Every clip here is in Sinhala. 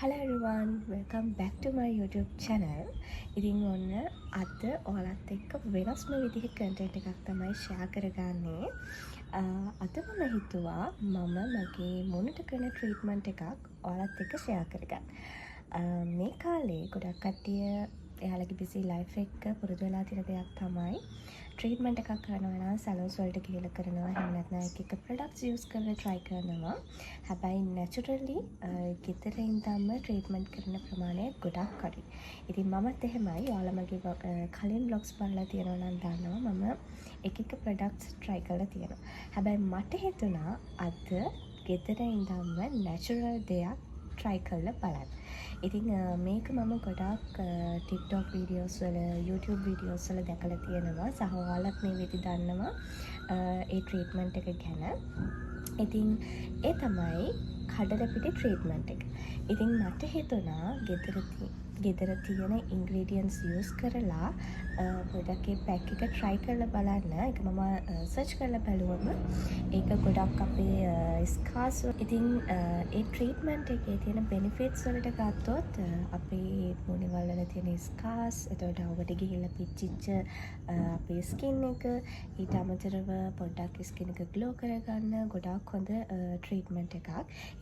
Hello everyone, welcome back to my YouTube channel. ඉතින් ඔන්න අද ඔයාලත් එක්ක වෙනස්ම විදිහේ content එකක් තමයි share කරගන්නේ. අද මම හිතුවා මම මගේ මොනට කරන treatment එකක් ඔයාලත් එක්ක share කරගන්න. මේ කාලේ ගොඩක් කට්ටිය එයාලගේ busy life එක පුරුදු වෙලා තියෙන දෙයක් තමයි ට්‍රීට්මන්ට් එකක් කරනවා නම් සැලොන්ස් වලට ගිහලා කරනවා. එහෙම නැත්නම් එක ප්‍රොඩක්ට්ස් යූස් කරලා try කරනවා. හැබැයි naturally ගෙදර ඉඳන්ම ට්‍රීට්මන්ට් කරන ප්‍රමාණය ගොඩක් අඩුයි. ඉතින් මමත් එහෙමයි. ඔයාලා මගේ කලින් vlogs බලලා තියෙනවා නම් දන්නවා මම එක ප්‍රොඩක්ට්ස් try කරලා තියෙනවා. හැබැයි මට හිතුණා අද ගෙදර ඉඳන්ම natural දෙයක් try කරලා බලන්න. ඉතින් මේක මම ගොඩක් TikTok videos වල YouTube videos වල දැකලා තියෙනවා. සහ ඔයාලත් මේ විදි දන්නවා ඒ treatment එක ගැන. ඉතින් ඒ තමයි කඩලපිටි treatment එක. ඉතින් මට හිතුණා ගෙදර තියෙන ingredients use කරලා product එකේ pack එක try කරලා බලන්න. ඒක මම search කරලා බැලුවම ඒක ගොඩක් අපේ scars. ඉතින් ඒ treatment එකේ තියෙන benefits වලට ගත්තොත් අපේ මුණවල් වල තියෙන scars, එතකොට අවුවට ගිහිල්ලා පිච්චිච්ච අපේ skin එක, ඊට අමතරව පොඩ්ඩක් skin එක glow කරගන්න ගොඩක් හොඳ treatment එකක්.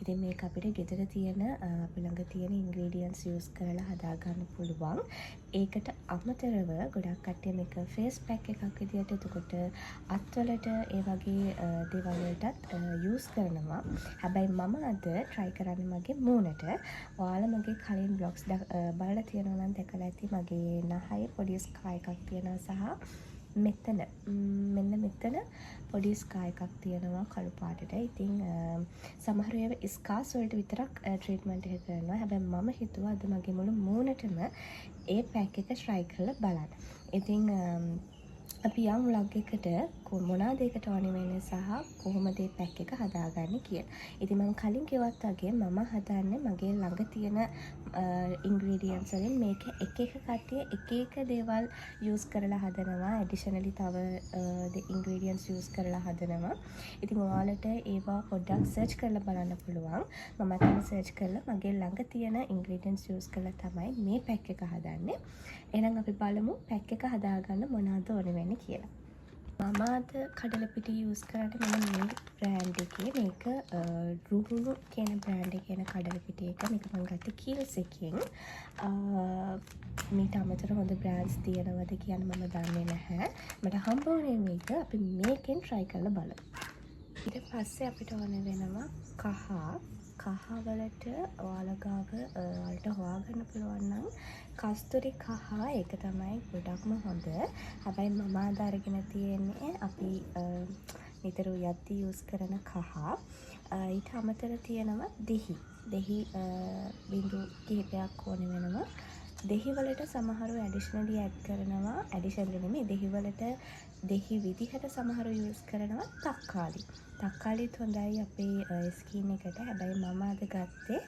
ඉතින් මේක අපිට ගෙදර තියෙන අපි ළඟ තියෙන ingredients use කරලා හදාගන්න පුළුවන්. ඒකට අමතරව ගොඩක් කට්ටිය මේක face pack එකක් විදියට, එතකොට අත්වලට ඒ වගේ දේවල් වලටත් use කරනවා. හැබැයි මම අද try කරන්නේ මගේ මූණට. ඔයාලා මගේ කලින් vlogs බලලා තියෙනවා නම් දැකලා ඇති. මගේ නහයේ පොඩි scar එකක් තියෙනවා සහ මෙන්න මෙතන පොඩි scar එකක් තියෙනවා කළු පාටට. ඉතින් සමහර ඒවා scars වලට විතරක් treatment එක කරනවා. හැබැයි මම හිතුවා අද මගේ මුළු මූණටම ඒ pack එක try කරලා බලන්න. ඉතින් අපි යම් vlog එකට මොනවාද ඒකට ඕනේ වෙන්නේ සහ කොහොමද මේ pack එක හදාගන්නේ කියලා. ඉතින් මම කලින් කිව්වත් වගේ මම හදන්නේ මගේ ළඟ තියෙන ingredients වලින්. මේක එක කට්ටිය එක දේවල් use කරලා හදනවා. additionally තව ingredients use කරලා හදනවා. ඉතින් ඔයාලට ඒවා පොඩ්ඩක් search කරලා බලන්න පුළුවන්. මම අතන search කරලා මගේ ළඟ තියෙන ingredients use කරලා තමයි මේ pack එක හදන්නේ. එහෙනම් අපි බලමු pack එක හදාගන්න මොනවද ඕනේ වෙන්නේ කියලා. මම අද කඩලපිටි use කරන්නේ මම මේ brand එකේ. මේක රුහුණු කියන brand එකේ එන කඩලපිටි එක. මේක මම ගත්තේ Kiehl's එකෙන්. මීට අමතරව හොඳ brands තියෙනවද කියන මම දන්නේ නැහැ. මට හම්බ වුණේ මේක. අපි මේකෙන් try කරලා බලමු. ඊට පස්සේ අපිට ඕන වෙනවා කහ වලට ඔයාලා ගාව වලට හොයාගන්න පුළුවන් නම් කස්තුරි කහ. ඒක තමයි ගොඩක්ම හොඳ. හැබැයි මම අද අරගෙන තියෙන්නේ අපි නිතර යද්දී යූස් කරන කහ. ඊට අමතර තියෙනවා දෙහි බිඳු කිහිපයක් ඕන වෙනවා. දෙහි වලට සමහරව ඇඩිෂනලි ඇඩ් කරනවා. ඇඩිෂනලි නෙමෙයි, දෙහි විදිහට සමහරව යූස් කරනවා තක්කාලිත් හොඳයි අපේ ස්කින් එකට. හැබැයි මම අද ගත්තේ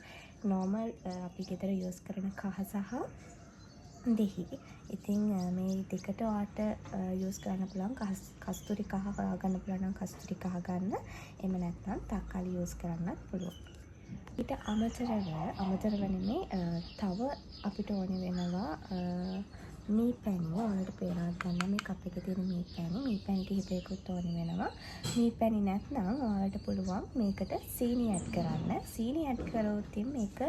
normal අපි ගෙදර යූස් කරන කහ සහ දෙහි. ඉතින් මේ දෙකට ඔයාට යූස් කරන්න පුළුවන්. කස්තුරි කහ හොයාගන්න පුළුවන් නම් කස්තුරි කහ ගන්න. එහෙම නැත්නම් තක්කාලි යූස් කරන්නත් පුළුවන්. ඊට අමතරව නෙමෙයි තව අපිට ඕනේ වෙනවා මී පැණි. ඔයාලට පේනවා ගන්න මේ කප් එකේ තියෙන මී පැණි කිහිපයකුත් ඕනේ වෙනවා. මී පැණි නැත්නම් ඔයාලට පුළුවන් මේකට සීනි ඇඩ් කරන්න. සීනි ඇඩ් කරොත් මේක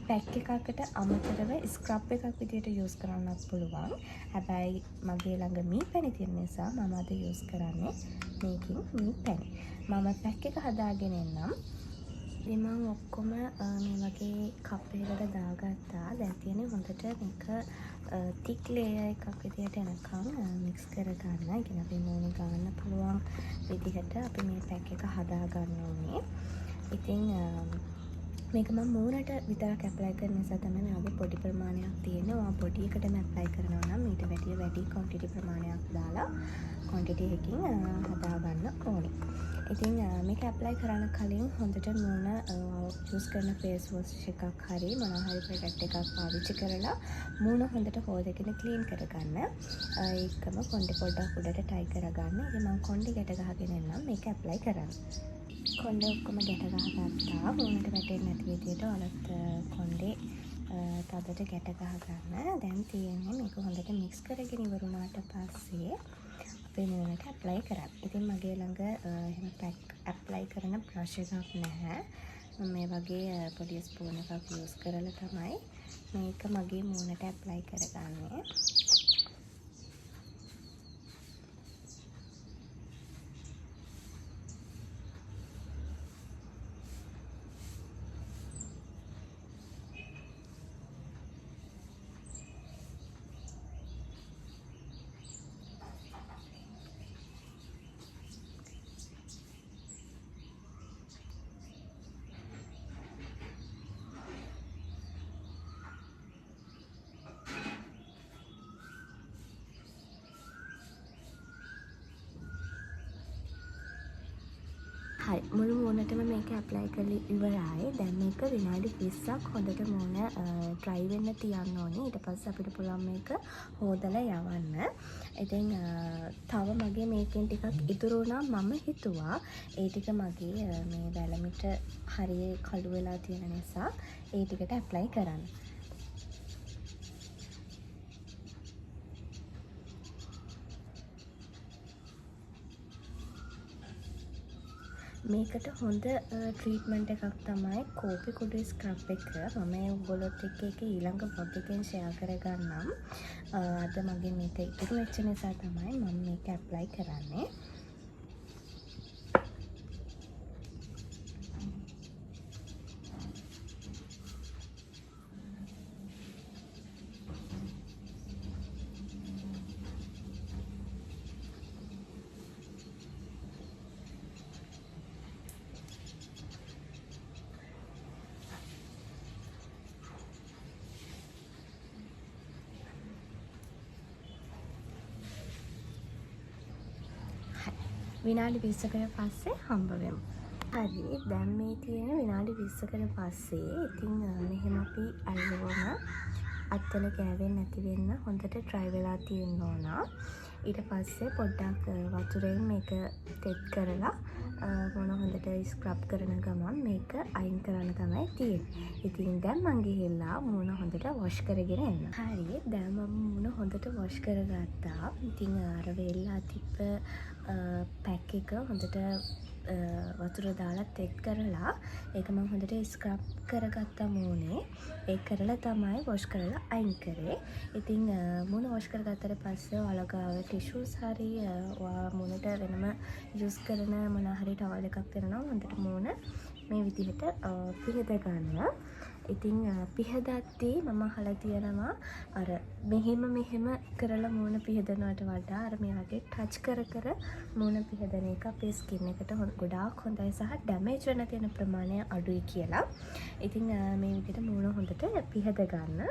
පැක් එකකට අමතරව ස්ක්‍රබ් එකක් විදියට යූස් කරන්නත් පුළුවන්. හැබැයි මගේ ළඟ මී පැණි තියෙන නිසා මම අද යූස් කරන්නේ මේකෙන් මී පැණි. මම පැක් එක හදාගෙන එන්නම්. ඉතින් මම ඔක්කොම මේ වගේ කප් එකකට දාගත්තා. දැන් තියෙන්නේ හොඳට මේක thick layer එකක් විදියට එනකම් mix කරගන්න. ඒ කියන්නේ අපි මූණේ ගන්න පුළුවන් විදිහට අපි මේ pack එක හදාගන්න ඕනේ. ඉතින් මේක මම මූණට විතරක් apply කරන නිසා තමයි මේ වගේ පොඩි ප්‍රමාණයක් තියෙන්නේ. ඔයා පොඩි එකටම apply කරනවා නම් ඊට වැඩි quantity ප්‍රමාණයක් දාලා quantity එකකින් හදාගන්න ඕනේ. ඉතින් මේක apply කරන්න කලින් හොඳට මූණ use කරන face wash එකක් හරි මොනවා හරි product එකක් පාවිච්චි කරලා මූණ හොඳට හොදගෙන clean කරගන්න. ඒකම කොණ්ඩේ පොඩ්ඩක් උඩට tie කරගන්න. ඉතින් මම කොණ්ඩේ ගැට ගහගෙන එන්නම් මේක apply කරන්න. කොණ්ඩේ ඔක්කොම ගැට ගහගත්තා. මූණට වැටෙන්නේ නැති විදිහට ඔයාලත් කොණ්ඩේ තදට ගැට ගහගන්න. දැන් තියෙන්නේ මේක හොඳට මික්ස් කරගෙන ඉවරුණාට පස්සේ අපේ මූණට ඇප්ලයි කරන්න. ඉතින් මගේ ළඟ එහෙම පැක් ඇප්ලයි කරන බ්‍රෂ් එකක් නැහැ. මම මේ වගේ පොඩි ස්පූන් එකක් යූස් කරලා තමයි මේක මගේ මූණට ඇප්ලයි කරගන්නේ. හරි මුළු මූණටම මේක ඇප්ලයි කරලා ඉවරයි. දැන් මේක විනාඩි 20ක් හොඳට මූණ ඩ්‍රයි වෙන්න තියන්න ඕනේ. ඊට පස්සේ අපිට පුළුවන් මේක හොදලා යවන්න. ඉතින් තව මගේ මේකෙන් ටිකක් ඉතුරු වුණා. මම හිතුවා ඒ ටික මගේ මේ වැලමිට හරිය කළු වෙලා තියෙන නිසා ඒ ටිකට ඇප්ලයි කරන්න. මේකට හොඳ ට්‍රීට්මන්ට් එකක් තමයි කෝපි කුඩු ස්ක්‍රබ් එක. මම ඔයගොල්ලොත් එක්ක ඒක ඊළඟ වලොග් එකෙන් ෂෙයා කරගන්නම්. අද මගේ මේක ඉතුරු වෙච්ච නිසා තමයි මම මේක ඇප්ලයි කරන්නේ. විනාඩි 20කට පස්සේ හම්බ වෙමු. හරි දැන් මේ තියෙන විනාඩි 20කට පස්සේ ඉතින් මෙහෙම අපි අල්ලවම අත්තල ගෑවෙන්නේ නැති වෙන්න හොඳට ඩ්‍රයි වෙලා තියෙන්න ඕන. ඊට පස්සේ පොඩ්ඩක් වතුරෙන් මේක තෙත් කරලා මොන හොඳට ස්ක්‍රබ් කරන ගමන් මේක අයින් කරන්න තමයි තියෙන්නේ. ඉතින් දැන් මං ගිහිල්ලා මූණ හොඳට වොෂ් කරගෙන එන්න. හරි දැන් මම මූණ හොඳට වොෂ් කරගත්තා. ඉතින් අර වෙල්ලා තිබ්බ පැක් එක හොඳට වතුර දාලා තෙත් කරලා ඒක මම හොඳට ස්ක්‍රබ් කරගත්තා මූණේ. ඒ කරලා තමයි වොෂ් කරලා අයින් කරේ. ඉතින් මූණ වොෂ් කරගත්තට පස්සේ ඔයාලගාව ටිෂුස් හරි මූණට වෙනම යූස් කරන මොන හරි ටවල් එකක් දෙනවා හොඳට මූණ මේ විදිහට පිහද ගන්න. ඉතින් පිහදද්දී මම අහලා තියෙනවා අර මෙහෙම කරලා මූණ පිහදනවට වඩා අර මේ වගේ ටච් කර මූණ පිහදන එක අපේ ස්කින් එකට ගොඩාක් හොඳයි සහ ඩැමේජ් වෙන තියෙන ප්‍රමාණය අඩුයි කියලා. ඉතින් මේ විදිහට මූණ හොඳට පිහද ගන්න.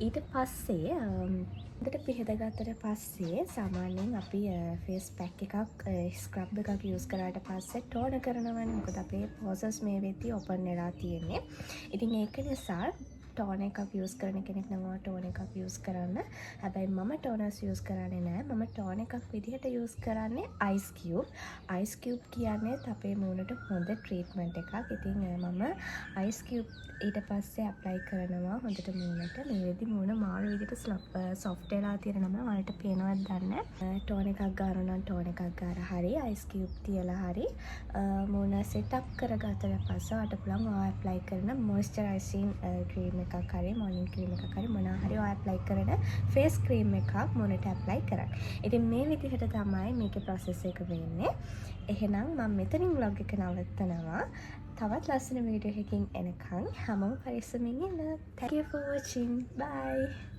ඊට පස්සේ හොඳට පිහදගත්තට පස්සේ සාමාන්‍යයෙන් අපි ෆේස් පැක් එකක් ස්ක්‍රබ් එකක් යූස් කරාට පස්සේ ටෝන කරනවනේ. මොකද අපේ පෝසස් මේ වෙද්දී ඕපන් වෙලා තියෙන්නේ. ඉතින් ඒක නිසා ටෝන එකක් යූස් කරන කෙනෙක් නම් ටෝන එකක් යූස් කරන්න. හැබැයි මම ටෝනර්ස් යූස් කරන්නේ නැහැ. මම ටෝන එකක් විදිහට යූස් කරන්නේ අයිස් කියුබ්. අයිස් කියුබ් කියන්නේ අපේ මූණට හොඳ ට්‍රීට්මන්ට් එකක්. ඉතින් මම අයිස් කියුබ් ඊට පස්සේ ඇප්ලයි කරනවා හොඳට මූණට. මේ වෙද්දි මූණ මාළු විදිහට සොෆ්ට් වෙලා තියෙන නම වලට පේනවද දන්නේ නැහැ. ටෝන එකක් ගන්නවා නම් ටෝන එකක් ගාලා හරි අයිස් කියුබ් තියලා හරි මූණ සෙට් අප් කරගත්තට පස්සේ ඔයාලට පුළුවන් ඔයා ඇප්ලයි කරන මොයිස්චරයිසින් ක්‍රීම් එකක් හරි මොර්නින් ක්‍රීම් එකක් හරි මොනවා හරි ඔයා ඇප්ලයි කරන ෆේස් ක්‍රීම් එකක් මූණට ඇප්ලයි කරන්න. ඉතින් මේ විදිහට තමයි මේකේ ප්‍රොසෙස් එක වෙන්නේ. එහෙනම් මම මෙතනින් vlog එක නවත්තනවා. තවත් ලස්සන වීඩියෝ එකකින් එනකන් හැමෝම පරිස්සමින් ඉන්න. Thank you for watching. Bye.